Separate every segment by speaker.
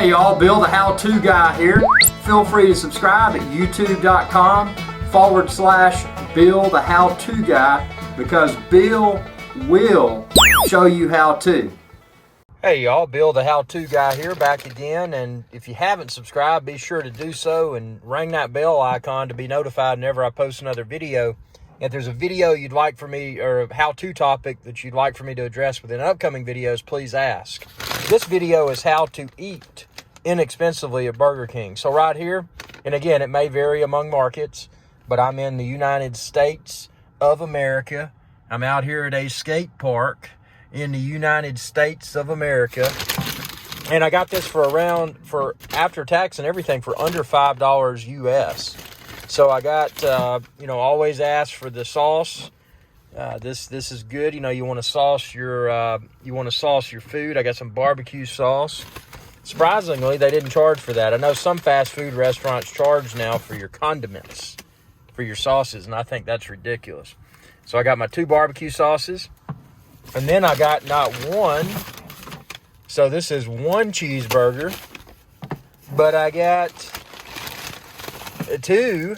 Speaker 1: Hey y'all, Bill the How-To Guy here. Feel free to subscribe at youtube.com/Bill the How-To Guy because Bill will show you how to. Hey y'all, Bill the How-To Guy here, back again. And if you haven't subscribed, be sure to do so and ring that bell icon to be notified whenever I post another video. If there's a video you'd like for me, or a how-to topic that you'd like for me to address within upcoming videos, please ask. This video is how to eat inexpensively at Burger King. So right here, and again, it may vary among markets, but I'm in the United States of America. I'm out here at a skate park in the United States of America. And I got this for after tax and everything, for under $5 US. So I got, always ask for the sauce. This is good. You want to sauce your food. I got some barbecue sauce. Surprisingly, they didn't charge for that. I know some fast food restaurants charge now for your condiments, for your sauces, and I think that's ridiculous. So I got my 2 barbecue sauces, and then I got not one. So this is 1 cheeseburger, but I got 2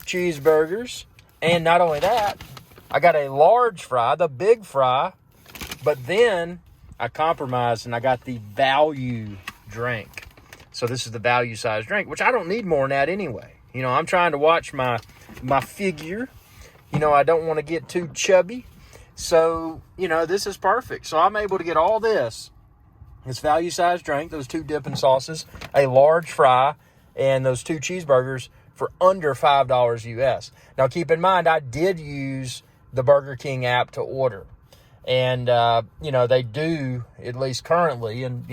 Speaker 1: cheeseburgers, and not only that, I got a large fry, the big fry, but then I compromised and I got the value drink. So this is the value size drink, which I don't need more than that anyway. I'm trying to watch my figure. I don't want to get too chubby. So, this is perfect. So I'm able to get all this value size drink, those 2 dipping sauces, a large fry, and those 2 cheeseburgers for under $5 US. Now, keep in mind, I did use the Burger King app to order. And, they do, at least currently, and,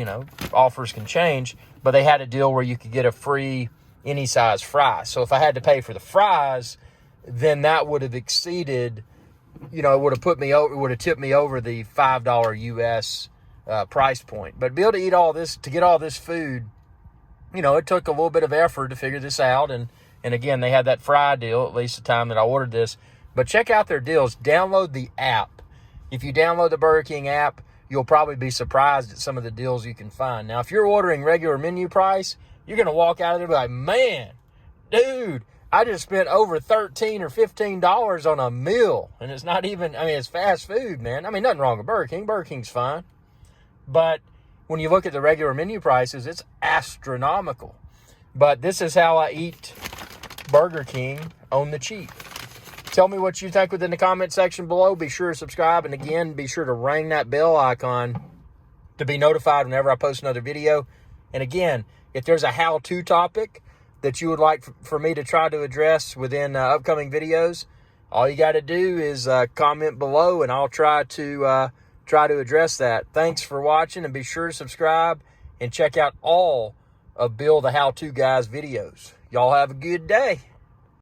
Speaker 1: offers can change, but they had a deal where you could get a free any size fry. So if I had to pay for the fries, then that would have exceeded, it would have tipped me over the $5 US price point. But to be able to eat all this, to get all this food, it took a little bit of effort to figure this out. And again, they had that fry deal, at least the time that I ordered this. But check out their deals. Download the app. If you download the Burger King app, you'll probably be surprised at some of the deals you can find. Now, if you're ordering regular menu price, you're going to walk out of there and be like, man, dude, I just spent over $13 or $15 on a meal. And it's not even, it's fast food, man. Nothing wrong with Burger King. Burger King's fine. But when you look at the regular menu prices, it's astronomical. But this is how I eat Burger King on the cheap. Tell me what you think within the comment section below. Be sure to subscribe. And again, be sure to ring that bell icon to be notified whenever I post another video. And again, if there's a how-to topic that you would like for me to try to address within upcoming videos, all you got to do is comment below, and I'll try to address that. Thanks for watching, and be sure to subscribe and check out all of Bill the How-To Guy's videos. Y'all have a good day.